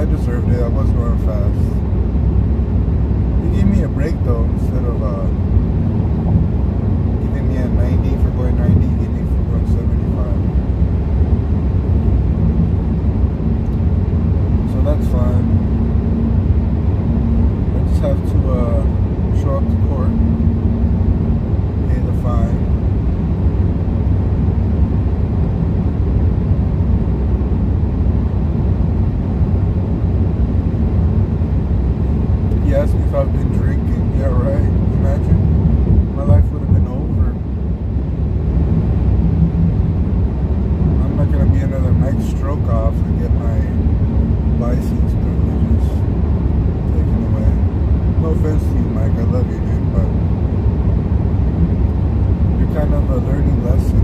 deserved it. I was going fast. He gave me a break though, instead of giving me a 90 for going 90, he gave me for going 75. So that's fine. I just have to show up to court, pay the fine. He asked me if I've been drinking. Yeah, right. Imagine. My life would have been over. I'm not going to be another Mike Stroke off and get my license privileges taken away. No offense to you, Mike. I love you, dude. But you're kind of a learning lesson.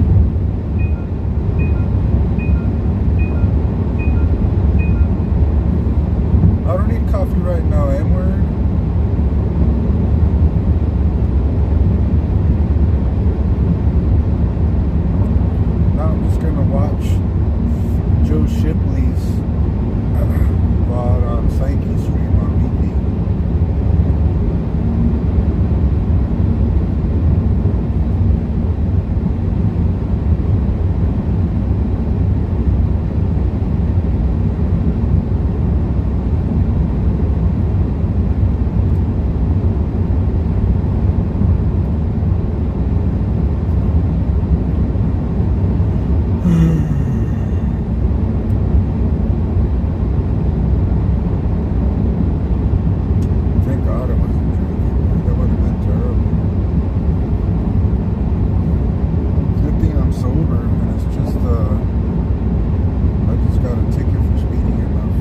I don't need coffee right now, N-word. Now I'm just gonna watch Joe Shipley's VOD on Psyche stream on repeat. Thank God I wasn't drinking. That would have been terrible. Good thing I'm sober, and it's just I just got a ticket for speeding enough.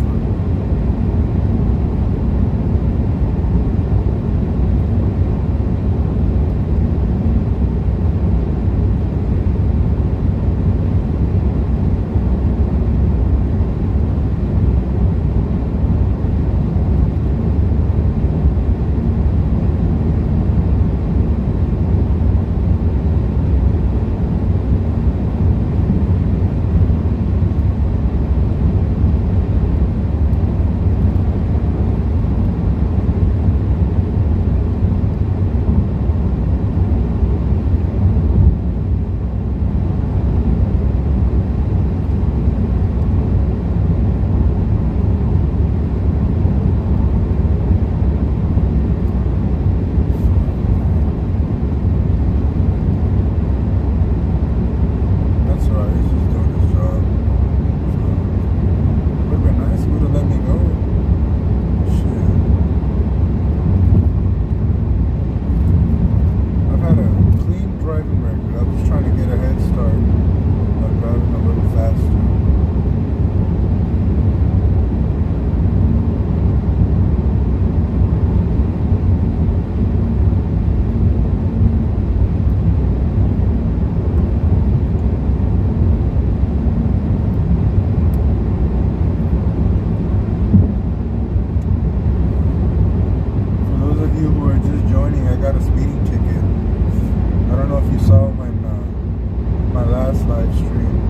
That's all right. He's just doing his job. Would have been nice. He would have let me go. Shit. I've had a clean driving record. I was trying to get a head start by driving a little faster. For those of you who are just joining, I got a speeding ticket. I don't know if you saw my last live stream.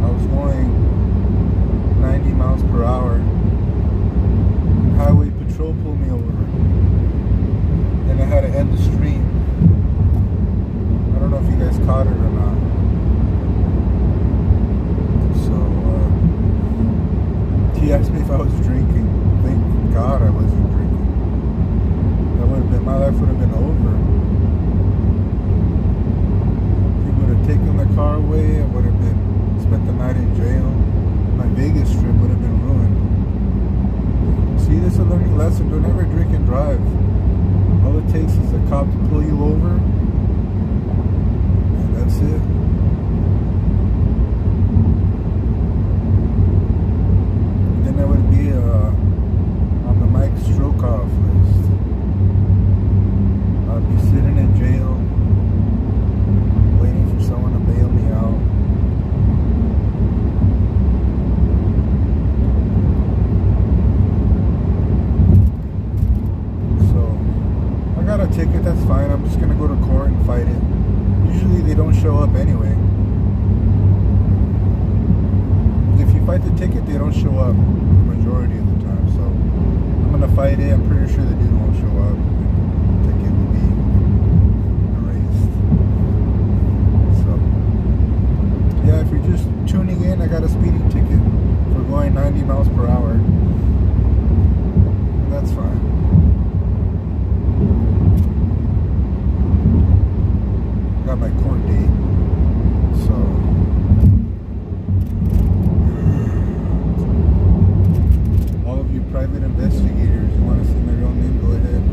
I was going 90 miles per hour. And Highway Patrol pulled me over. And I had to end the stream. I don't know if you guys caught it or not. So, he asked me if I was drinking. Thank God I wasn't drinking. That would have been, my life would have been over. He would have taken the car away. I would have been spent the night in jail. My Vegas trip would have been ruined. See, this is a learning lesson. Don't ever drink and drive. All it takes is a cop to pull you over, and that's it. Then I would be on the Mike Stroke off list. I'd be sitting in jail, waiting for someone to bail me out. So, I got a ticket, that's fine. I'm just gonna go to court and fight it. Usually they don't show up anyway. they don't show up the majority of the time. So I'm gonna fight it. I'm pretty sure the dude won't show up. The ticket will be erased. So yeah, if you're just tuning in, I got a speeding ticket for going 90 miles per hour. That's fine. Got my court date. So all of you private investigators, you want to see my real name, go ahead.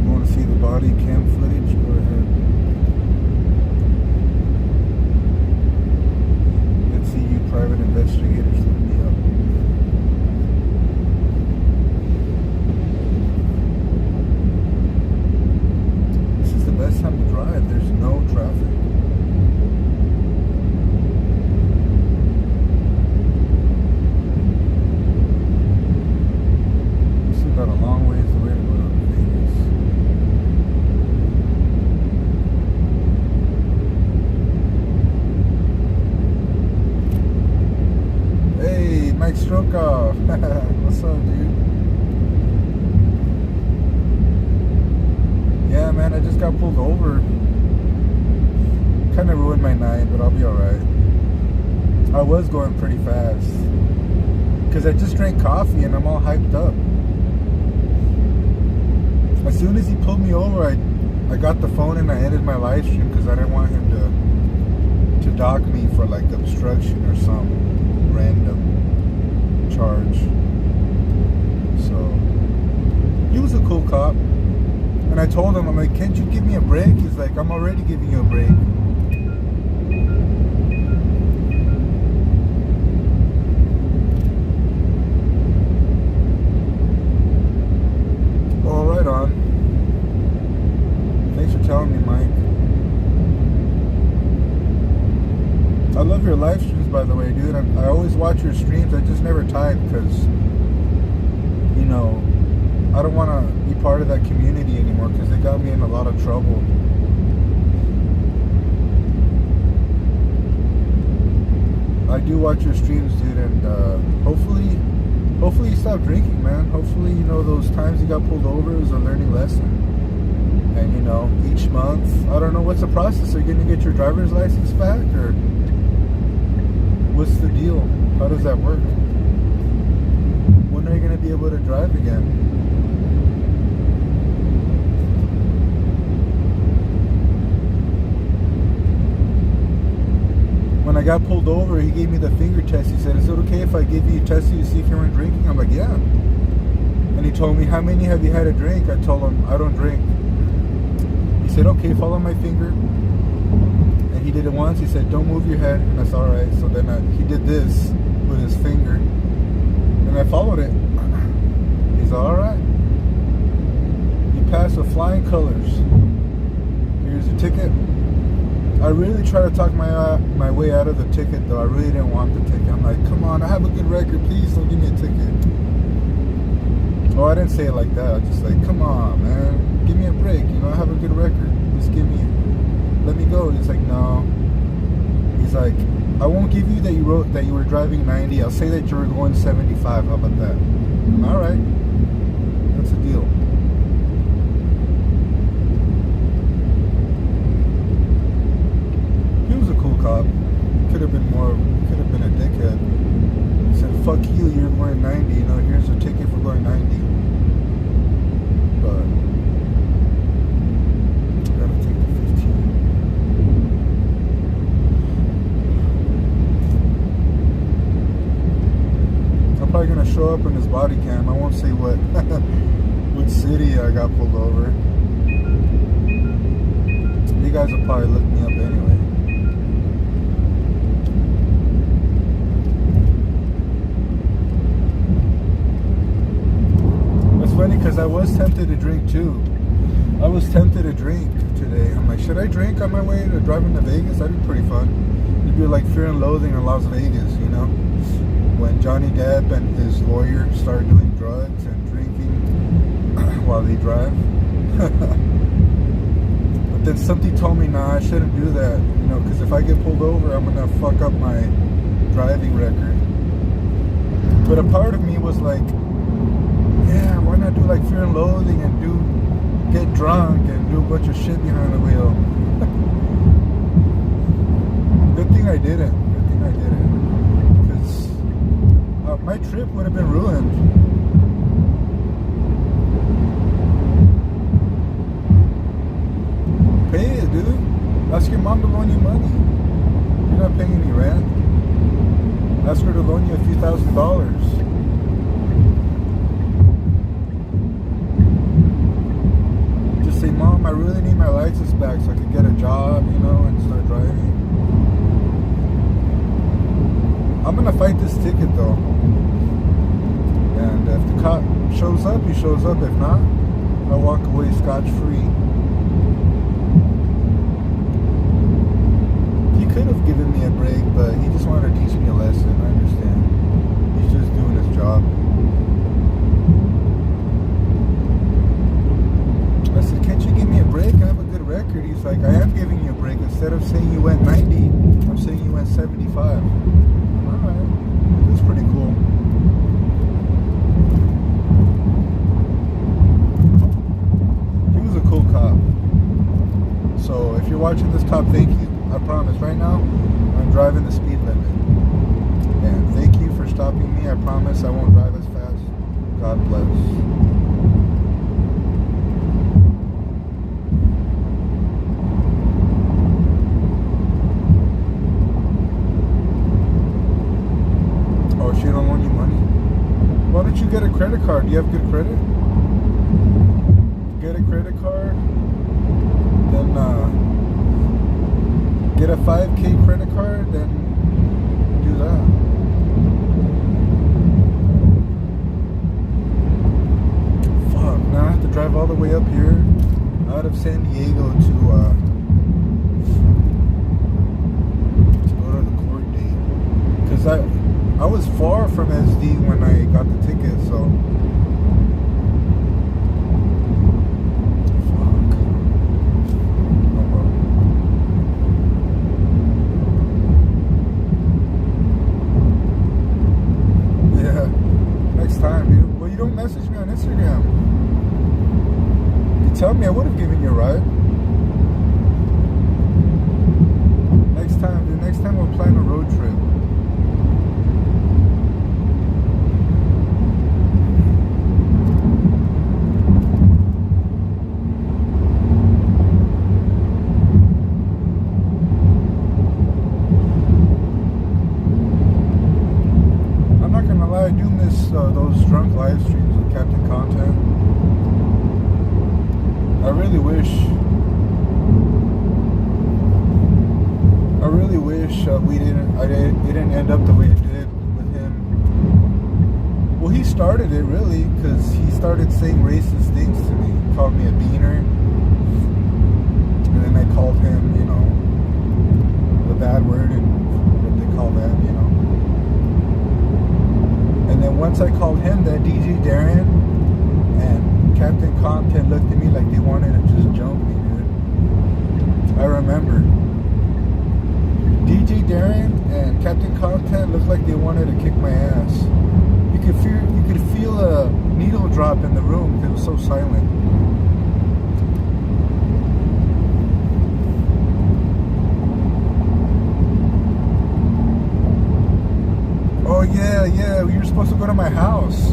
You want to see the body cam footage, go ahead. Let's see you private investigators, look me up. This is the best time to drive. There's no traffic. Got a long ways away to go to Vegas. Hey, Mike Strokoff. What's up, dude? Yeah, man, I just got pulled over. Kind of ruined my night, but I'll be alright. I was going pretty fast. Because I just drank coffee and I'm all hyped up. As soon as he pulled me over, I got the phone and I ended my live stream because I didn't want him to dock me for like obstruction or some random charge. So he was a cool cop, and I told him, I'm like, can't you give me a break? He's like, I'm already giving you a break. On. Thanks for telling me, Mike. I love your live streams, by the way, dude. I always watch your streams. I just never type because, you know, I don't want to be part of that community anymore because they got me in a lot of trouble. I do watch your streams, dude, and hopefully you stop drinking, man. Hopefully, you know, those times you got pulled over, it was a learning lesson. And, you know, each month, I don't know, what's the process? Are you going to get your driver's license back, or what's the deal? How does that work? When are you going to be able to drive again? When I got pulled over, he gave me the finger test. He said, is it okay if I give you a test to see if you weren't drinking? I'm like, yeah. And he told me, how many have you had a drink? I told him, I don't drink. He said, okay, follow my finger. And he did it once. He said, don't move your head. And that's all right. So then he did this with his finger. And I followed it. He's all right. You passed with flying colors. Here's your ticket. I really tried to talk my way out of the ticket, though. I really didn't want the ticket. I'm like, come on, I have a good record. Please don't give me a ticket. Oh, I didn't say it like that. I was just like, come on, man. Give me a break. You know, I have a good record. Just let me go. He's like, no. He's like, I won't give you that you wrote that you were driving 90. I'll say that you were going 75. How about that? All right. That's a deal. Cop. Could have been a dickhead. He said, fuck you, you're going 90, you know, here's a ticket for going 90. But I gotta take the 15. I'm probably gonna show up in his body cam. I won't say what what city I got pulled over. You guys will probably look me up anyway. Funny because I was tempted to drink too. I was tempted to drink today. I'm like, should I drink on my way to driving to Vegas? That'd be pretty fun. It'd be like Fear and Loathing in Las Vegas, you know? When Johnny Depp and his lawyer start doing drugs and drinking while they drive. But then something told me, nah, I shouldn't do that, you know, because if I get pulled over, I'm gonna fuck up my driving record. But a part of me was like, yeah, why not do like Fear and Loathing and get drunk and do a bunch of shit behind the wheel? Good thing I didn't. Because my trip would have been ruined. Pay it, dude. Ask your mom to loan you money. You're not paying any rent. Ask her to loan you a few $1,000s. Just say, Mom, I really need my license back so I can get a job, you know, and start driving. I'm gonna fight this ticket though. And if the cop shows up, he shows up. If not, I'll walk away scotch-free. He could have given me a break, but he just wanted to teach me a lesson. I understand. He's just doing his job. I said, can't you give me a break? I have a good record. He's like, I am giving you a break. Instead of saying you went 90, I'm saying you went 75. Alright. That's pretty cool. He was a cool cop. So if you're watching this, cop, thank you. I promise right now I'm driving the speed limit. And thank you for stopping me. I promise I won't drive as fast. God bless. Oh, she don't loan you money? Why don't you get a credit card? Do you have good credit? Get a credit card. Then get a 5K credit card, then do that. Fuck, now I have to drive all the way up here out of San Diego to go to the court date. Because I was far from SD when I got the ticket, so message me on Instagram. You tell me, I would have given you a ride. Next time, dude. Next time we'll plan a road trip. I'm not gonna lie, I do miss those drunk live streams with Captain Content. I really wish it didn't end up the way it did with him. Well, he started it really, because he started saying racist things to me. He called me a beaner, and then I called him, you know, the bad word and what they call that, you know. And then once I called him that, DJ Darren and Captain Content looked at me like they wanted to just jump me, dude. I remember. DJ Darren and Captain Content looked like they wanted to kick my ass. You could feel a needle drop in the room because it was so silent. Oh yeah, you were supposed to go to my house.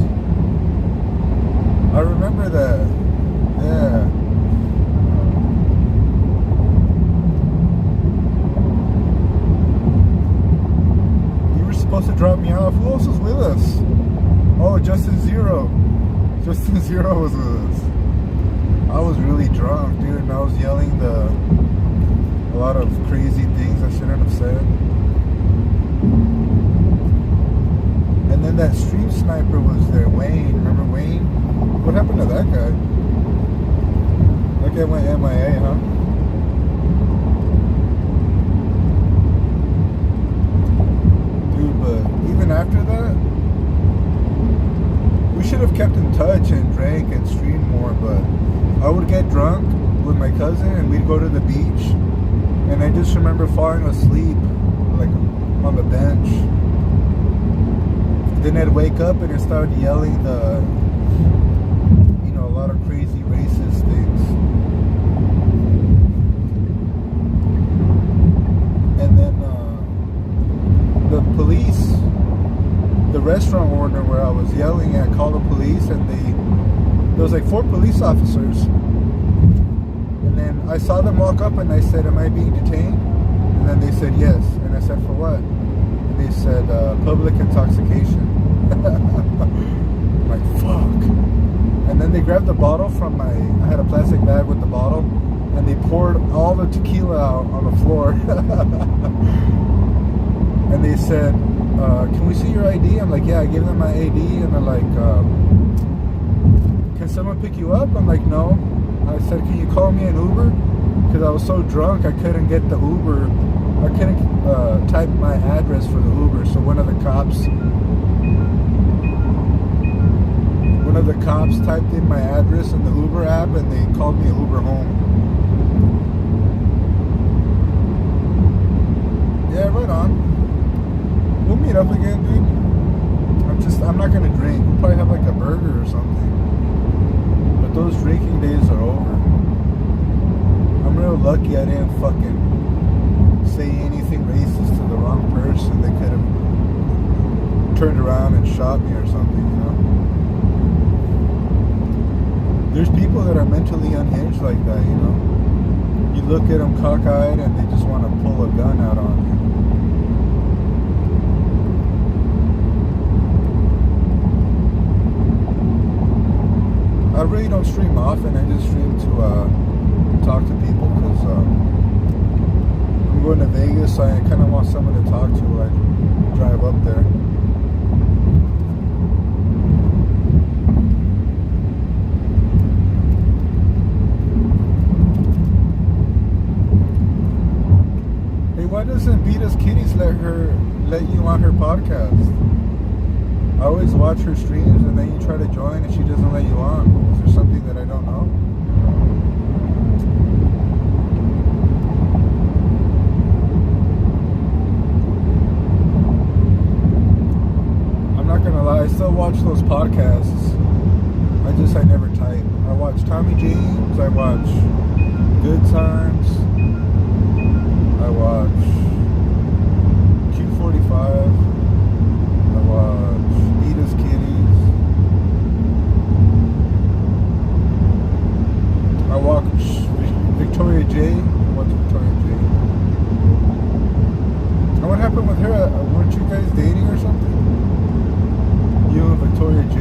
I remember that. Yeah. You were supposed to drop me off. Who else was with us? Oh, Justin Zero. Justin Zero was with us. I was really drunk, dude, and I was yelling a lot of crazy things I shouldn't have said. And then that stream sniper was there, Wayne. Remember Wayne? What happened to that guy? That guy went MIA, huh? Dude, but even after that, we should have kept in touch and drank and streamed more, but I would get drunk with my cousin, and we'd go to the beach, and I just remember falling asleep, like on the bench. Then I'd wake up and it started yelling a lot of crazy racist things. And then the police, the restaurant owner where I was yelling at, called the police, and there was like 4 police officers. And then I saw them walk up and I said, "Am I being detained?" And then they said, "Yes." And I said, "For what?" And they said, "Public intoxication." I'm like, fuck. And then they grabbed the bottle from I had a plastic bag with the bottle, and they poured all the tequila out on the floor. And they said, "Can we see your ID?" I'm like, "Yeah." I gave them my ID, and they're like, "Can someone pick you up?" I'm like, "No." I said, "Can you call me an Uber?" Because I was so drunk I couldn't get the Uber. I couldn't type my address for the Uber. So one of the cops typed in my address in the Uber app, and they called me an Uber home. Yeah, right on. We'll meet up again, dude. I'm not gonna drink. We'll probably have like a burger or something. But those drinking days are over. I'm real lucky I didn't fucking say anything racist to the wrong person. They could have turned around and shot me or something, you know? There's people that are mentally unhinged like that, you know? You look at them cockeyed and they just want to pull a gun out on you. I really don't stream often. I just stream to talk to people because I'm going to Vegas, so I kind of want someone to talk to when I drive up there. Hey, why doesn't Beatus Kitties let you on her podcast? I always watch her streams, and then you try to join and she doesn't let you on. Is there something that I don't know? I'm not gonna lie, I still watch those podcasts. I never type. I watch Tommy James, I watch Good Times, I watch Q45, I watch Beatus Kitties, I watch Victoria J. What's Victoria J? And what happened with her? Weren't you guys dating or something? You and Victoria J?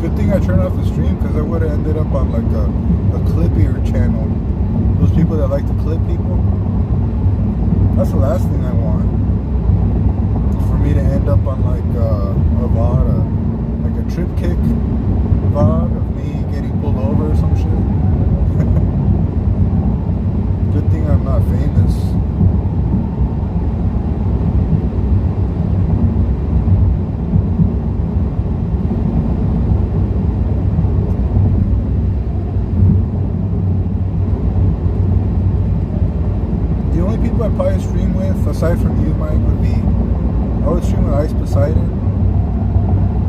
Good thing I turned off the stream, because I would have ended up on like a clippier channel. Those people that like to clip people. That's the last thing I want. For me to end up on like a VOD, like a trip kick VOD of me getting pulled over or some shit. Good thing I'm not famous. The only people I'd probably stream with, aside from you, Mike, would be, I would stream with Ice Poseidon.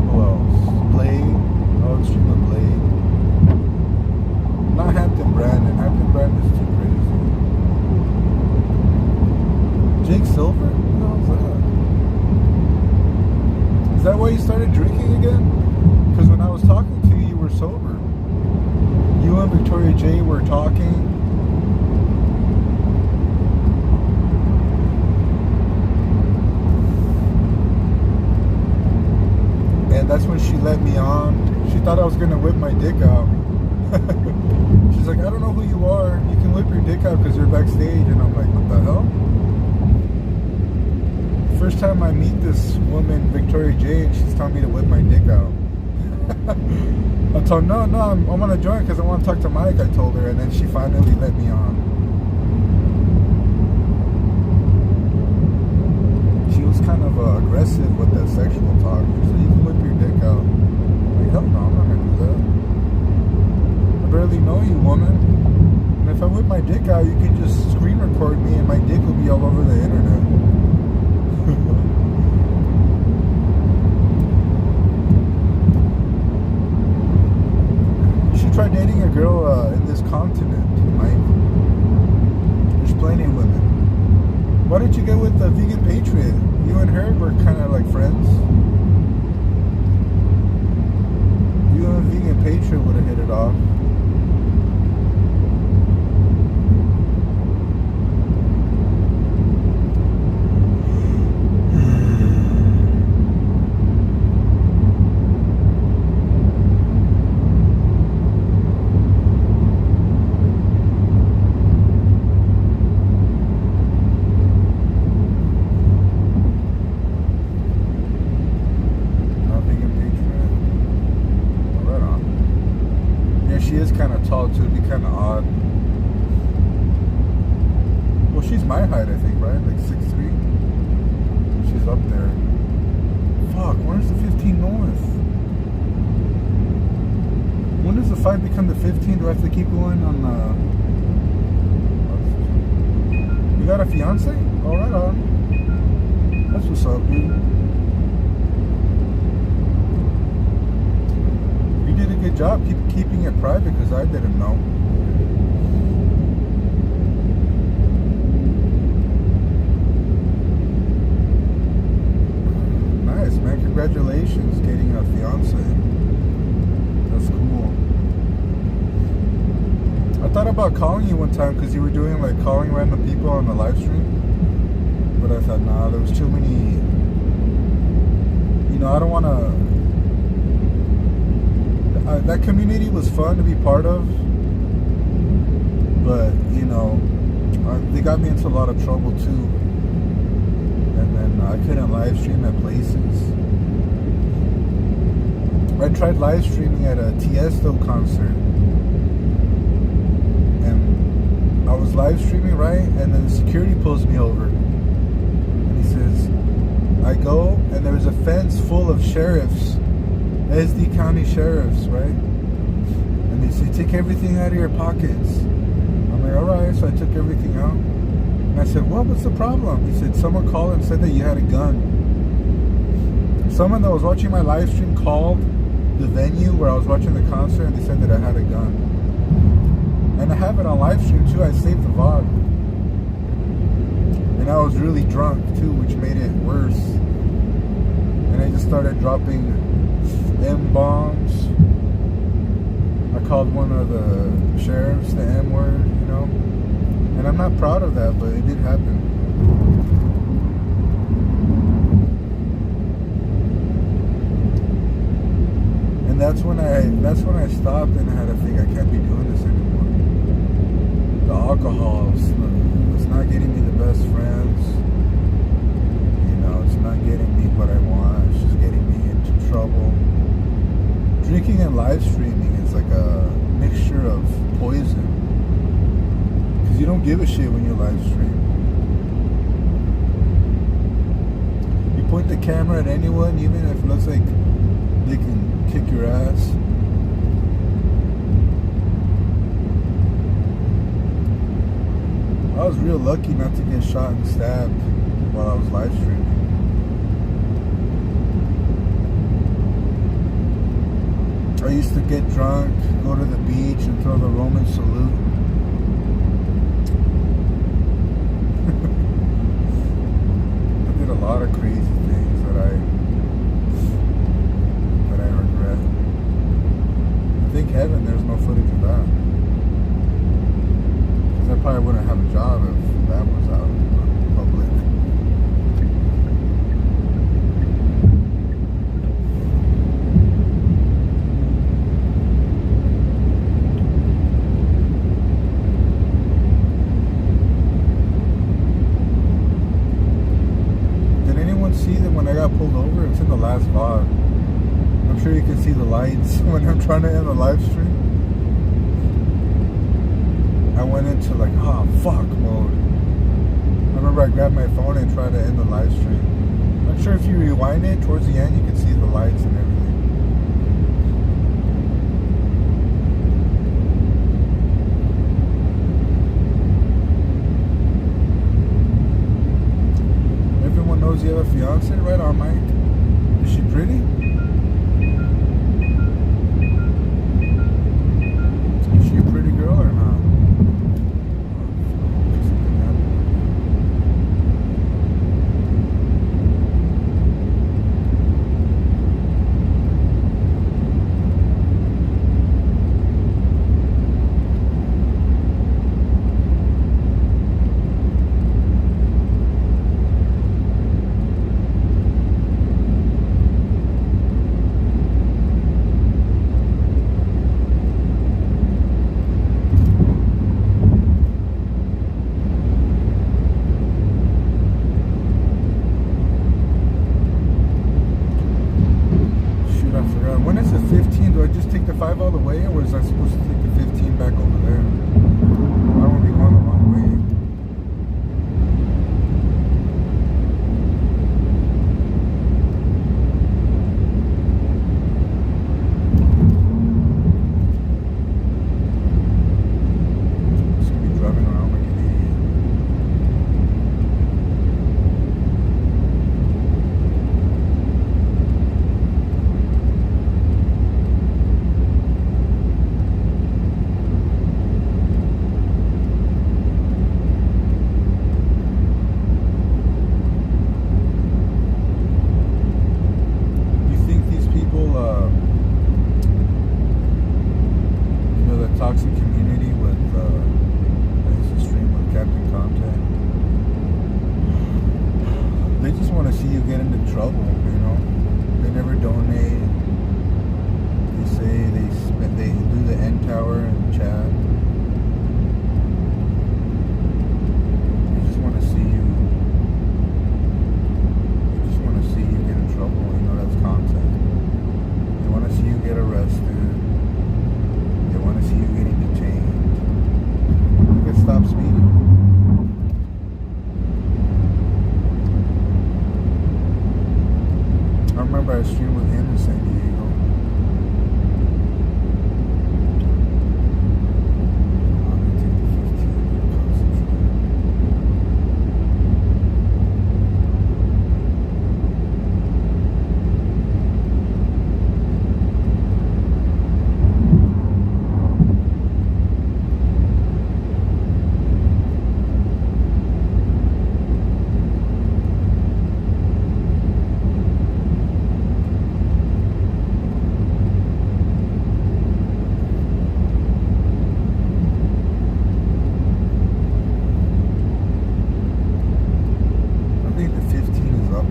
Who else? Blade. I would stream with Blade. Not Hampton Brandon. Hampton Brandon's too crazy. Jake Silver? Who the hell's that? Is that why you started drinking again? Because when I was talking to you, you were sober. You and Victoria J were talking. And that's when she let me on. She thought I was gonna whip my dick out. She's like, "I don't know who you are. You can whip your dick out because you're backstage." And I'm like, "What the hell?" First time I meet this woman, Victoria J, and she's telling me to whip my dick out. I told her, no, I'm gonna join because I want to talk to Mike, I told her, and then she finally let me on. aggressive with that sexual talk. She said, you can whip your dick out. I'm like, hell no, I'm not gonna do that. I barely know you, woman. And if I whip my dick out, you can just screen record me and my dick will be all over the internet. You should try dating a girl in this continent, Mike. There's plenty of women. Why don't you get with the Vegan Patriot? You and her were kind of like friends. You and Vegan Patriot would have hit it off. She is kind of tall too, it'd be kind of odd. Well, she's my height, I think, right? Like 6'3". She's up there. Fuck, where's the 15 north? When does the 5 become the 15? Do I have to keep going on You got a fiance? Oh, right on. That's what's up, dude. Good job keeping it private because I didn't know. Nice, man. Congratulations getting a fiance. That's cool. I thought about calling you one time because you were doing like calling random people on the live stream. But I thought, nah, there was too many. You know, I don't want to. That community was fun to be part of, but you know, they got me into a lot of trouble too. And then I couldn't live stream at places. I tried live streaming at a Tiesto concert, and I was live streaming, right? And then the security pulls me over, and he says, I go, and there's a fence full of sheriffs. SD County sheriffs, right? And they say, take everything out of your pockets. I'm like, alright, so I took everything out. And I said, well, what's the problem? He said, someone called and said that you had a gun. Someone that was watching my live stream called the venue where I was watching the concert and they said that I had a gun. And I have it on live stream too, I saved the VOD. And I was really drunk too, which made it worse. And I just started dropping M-bombs. I called one of the sheriffs the M-word, you know. And I'm not proud of that, but it did happen. And that's when I stopped and I had to think I can't be doing this anymore. The alcohol, it's not getting me the best friends. You know, it's not getting me what I want. It's just getting me into trouble. Drinking and live streaming is like a mixture of poison. Because you don't give a shit when you live stream. You point the camera at anyone, even if it looks like they can kick your ass. I was real lucky not to get shot and stabbed while I was live streaming. I used to get drunk, go to the beach and throw the Roman salute. I did a lot of crazy things that I regret. I think heaven there's no footage of that. Because I probably wouldn't have a job if that was out in public. See that when I got pulled over, it's in the last VOD. I'm sure you can see the lights when I'm trying to end the live stream. I went into like, oh fuck mode. I remember I grabbed my phone and tried to end the live stream. Not sure if you rewind it towards the end, you can see the lights and everything. Everyone knows you have a fiance, right on, Mike? Is she pretty? Is she a pretty girl or not? When is the 15? Do I just take the 5 all the way, or was I supposed to take the 15 back over there? I don't want to be going the wrong way. I'm just going to be driving around like an idiot. Toxic community with I used to stream with Captain Contact. They just want to see you get into trouble, you know. They never donate. They say they do the end tower and chat. They just want to see you. They just want to see you get in trouble. You know, that's content. They want to see you get arrested. They want to see you getting detained. You can stop speeding. I remember I streamed with him in San Diego. I'm gonna take the 15 and concentrate.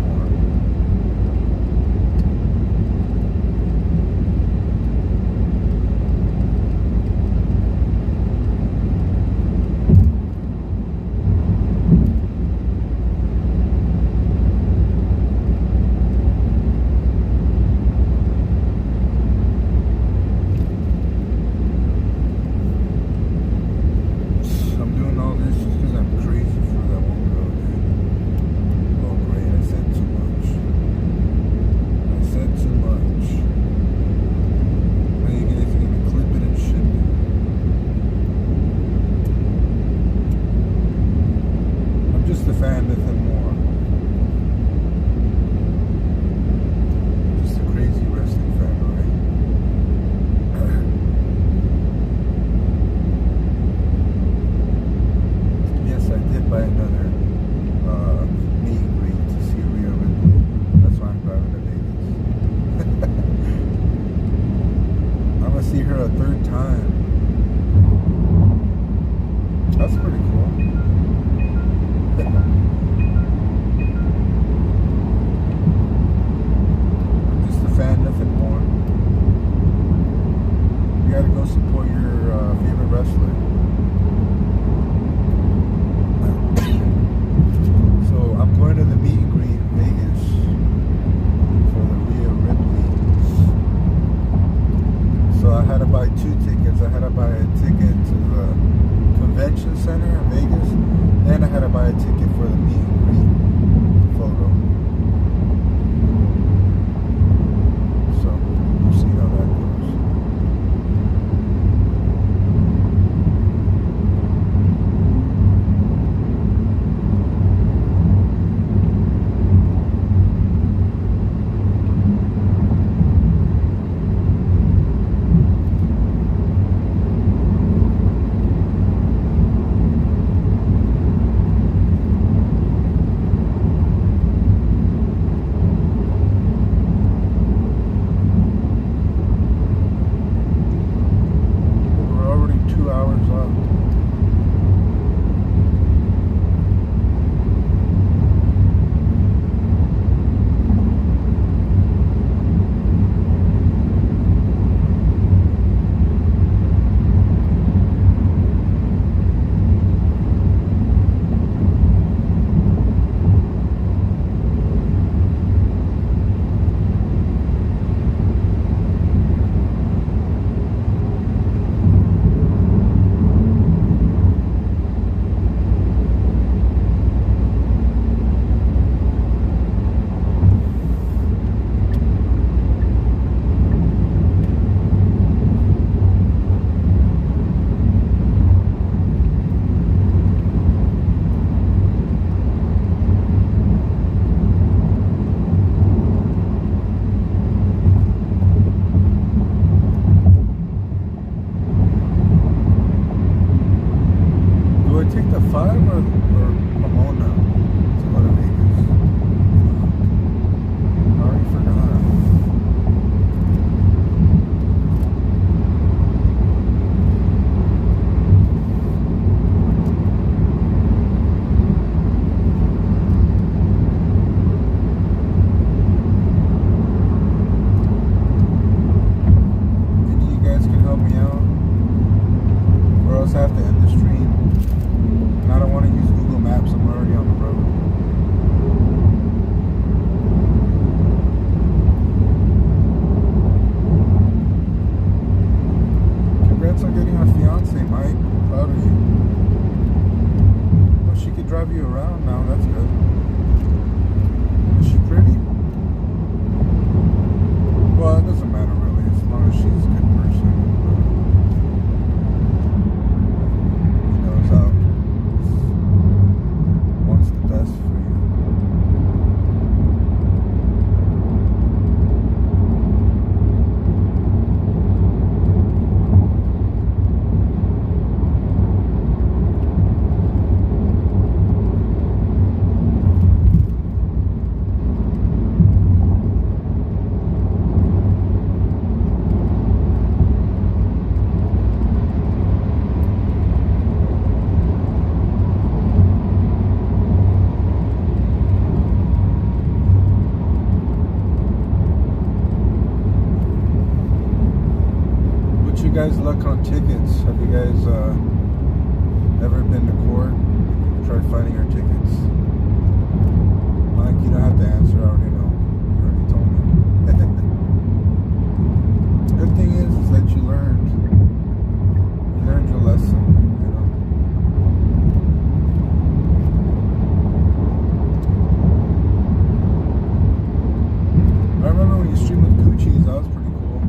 Fan, nothing more. Just a crazy wrestling fan, right? Yes, I did buy another meet and greet to see Rhea Ripley. That's why I'm driving to Vegas. I'm gonna see her a third time. That's pretty cool. I'm just a fan, nothing more. You gotta go support your favorite wrestler. So I'm going to the meet and greet in Vegas for the Rhea Ripley. So I had to buy 2 tickets. I had to buy a ticket to the convention center in Vegas, and I had to buy a ticket for the meet and greet photo. 5 or Pomona to go to Vegas? I already forgot. Any of you guys can help me out? Or else I have to end the stream. And I don't want to use Google Maps. I'm already on the road. Congrats on getting a fiance, Mike. Proud of you. Well, she could drive you around now. That's good. Is she pretty? Well, it doesn't matter really, as long as she's a good person. He knows how wants the best for you. What's your guys' luck on tickets? Have you guys ever been to court? Tried fighting your tickets? Mike, you don't have to answer. I already know. You already told me. Good thing is that you learned. You learned your lesson, you know. I remember when you streamed with Gucci's, that was pretty cool.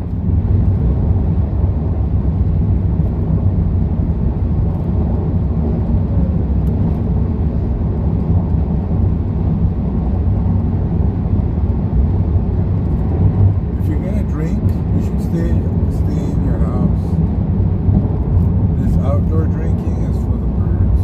If you're gonna drink, you should stay in your house. This outdoor drinking is for the birds.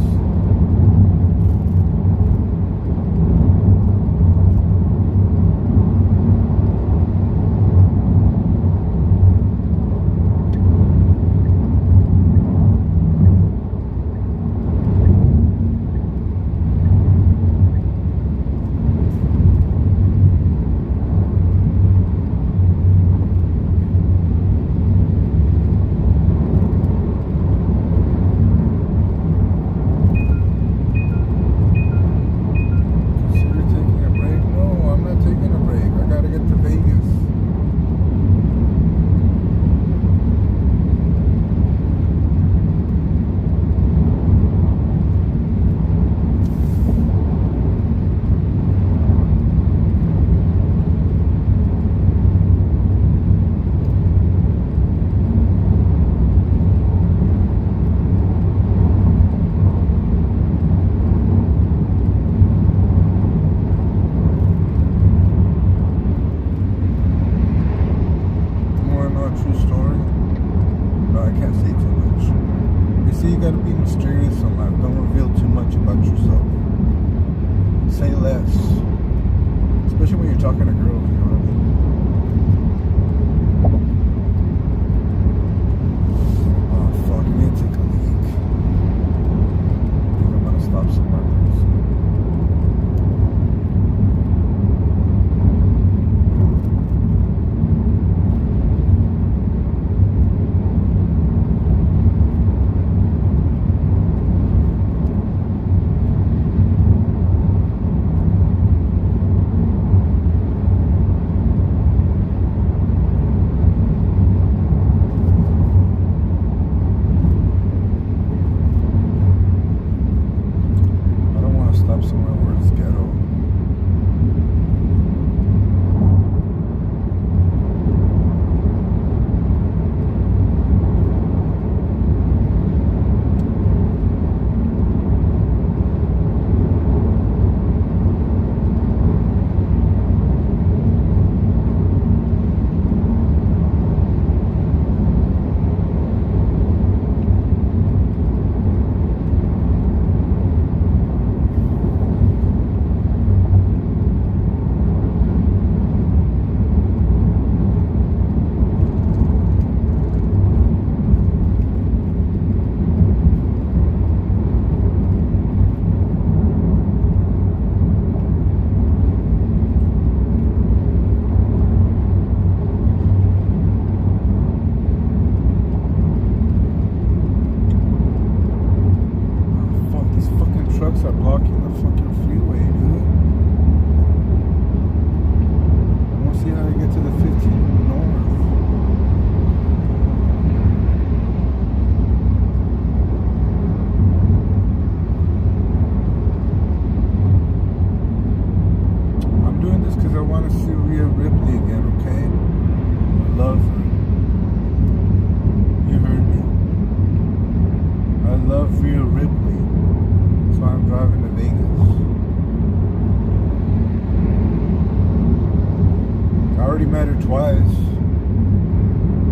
her twice.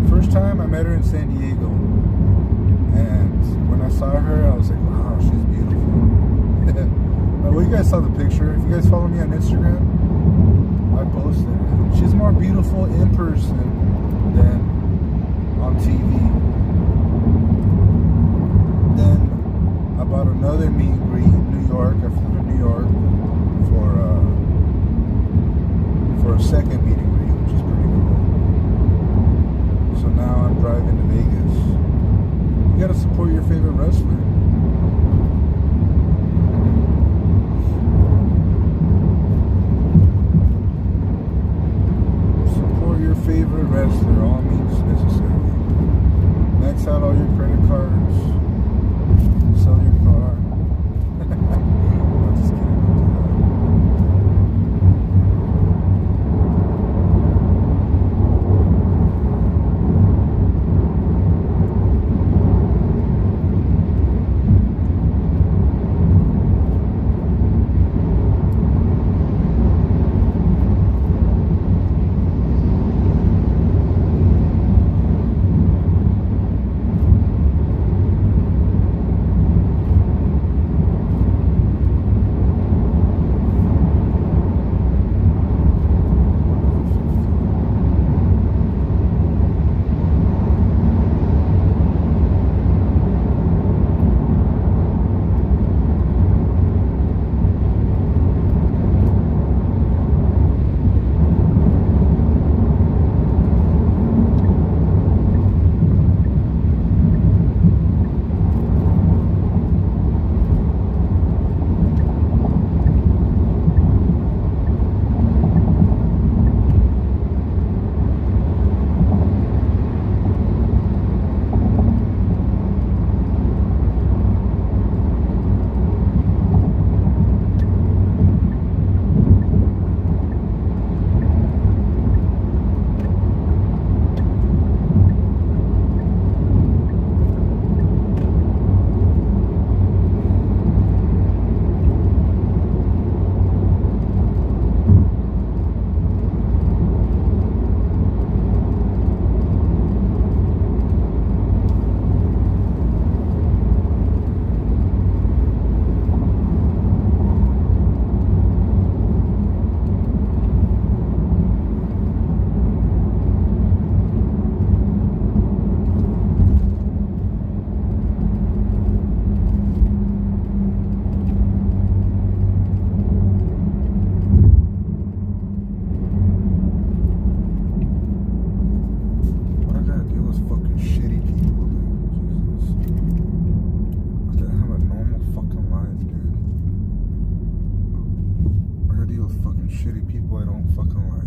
First time I met her in San Diego, and when I saw her, I was like, wow, she's beautiful. Well, you guys saw the picture. If you guys follow me on Instagram, I posted it. She's more beautiful in person than on TV. Then I bought another meet and greet in New York. I flew to New York for a second meet and greet, which is pretty cool. So now I'm driving to Vegas. You gotta support your favorite wrestler. Support your favorite wrestler. All means necessary. Max out all your credit cards. Sell your car. I'm just kidding. Shitty people I don't fucking like.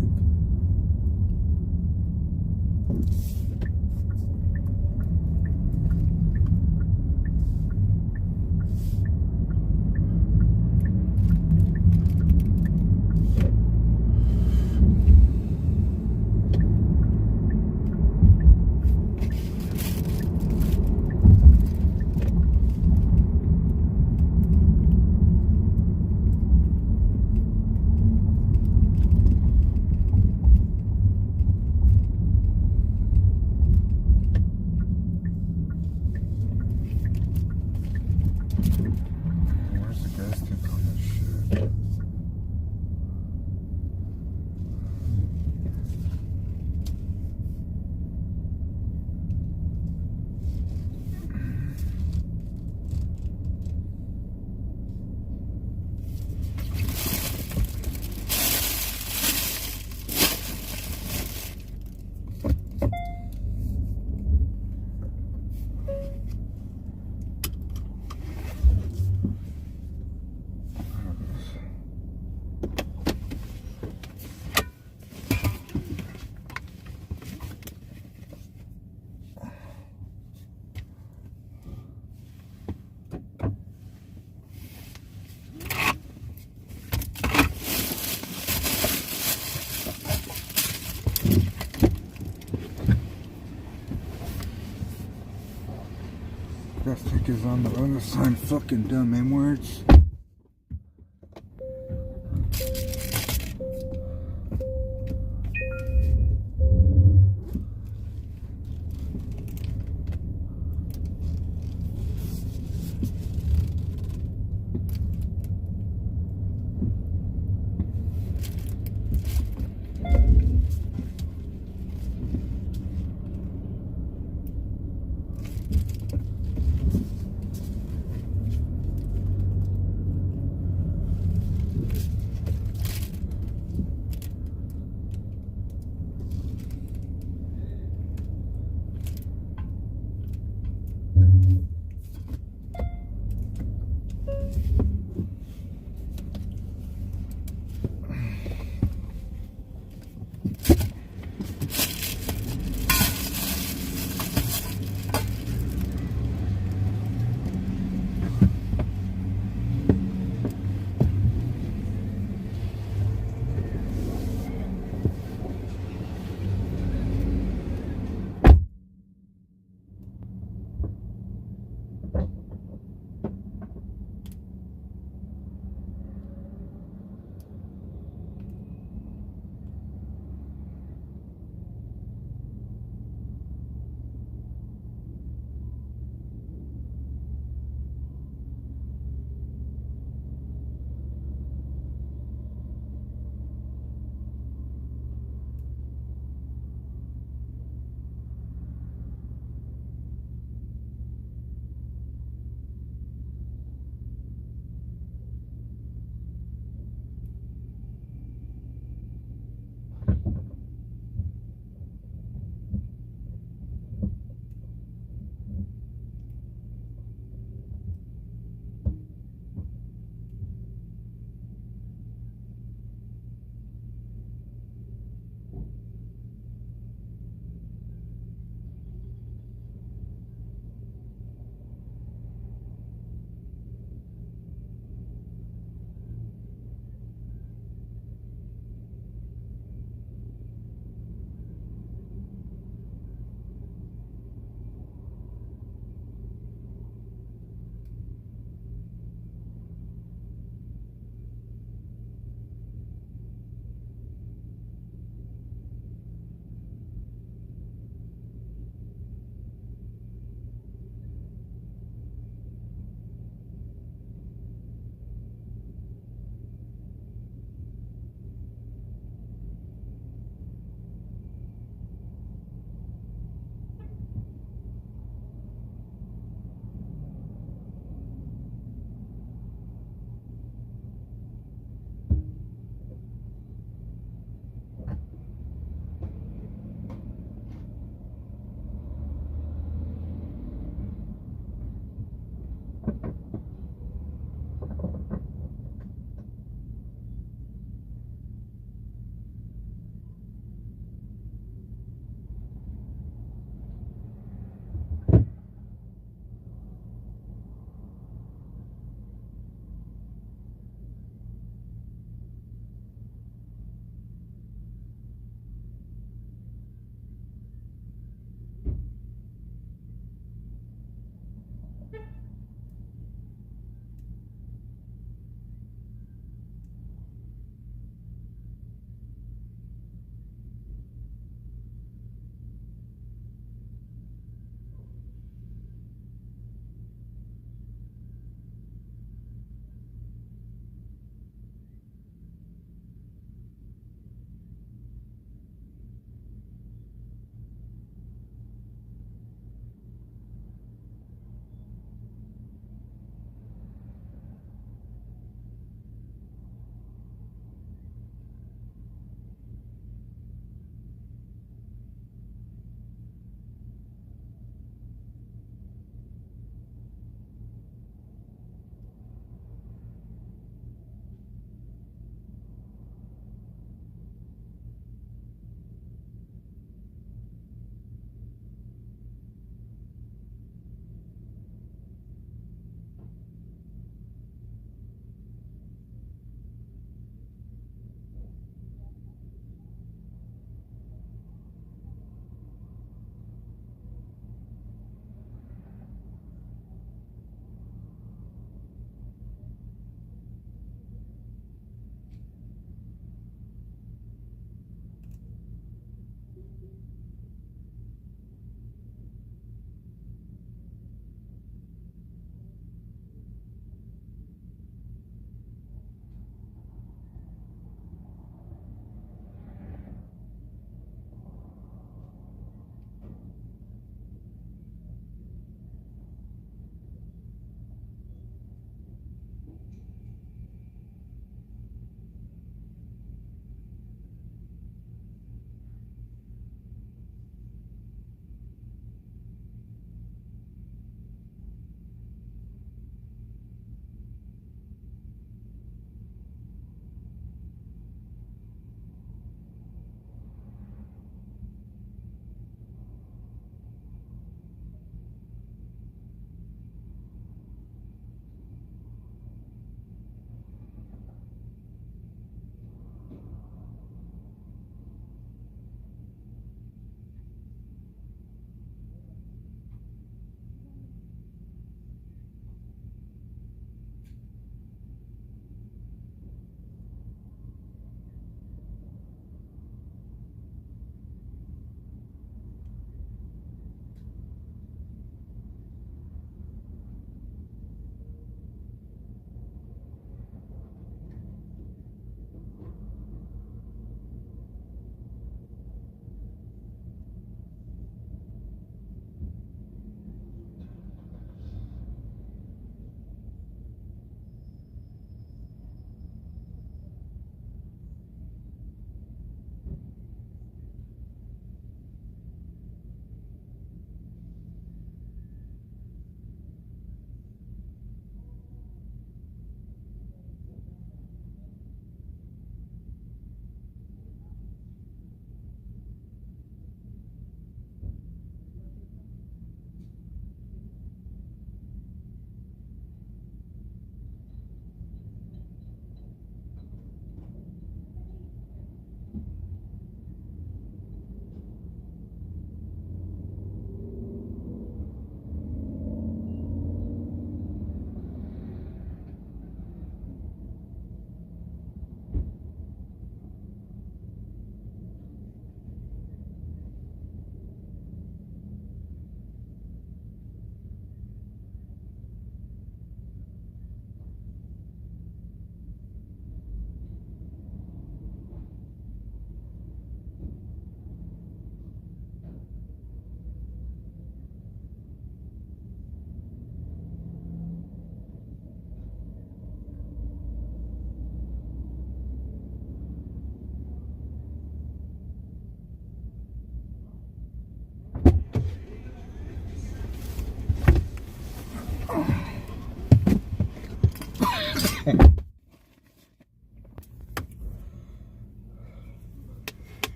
Plastic is on the other side, fucking dumb M-words.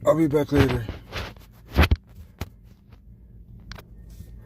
I'll be back later.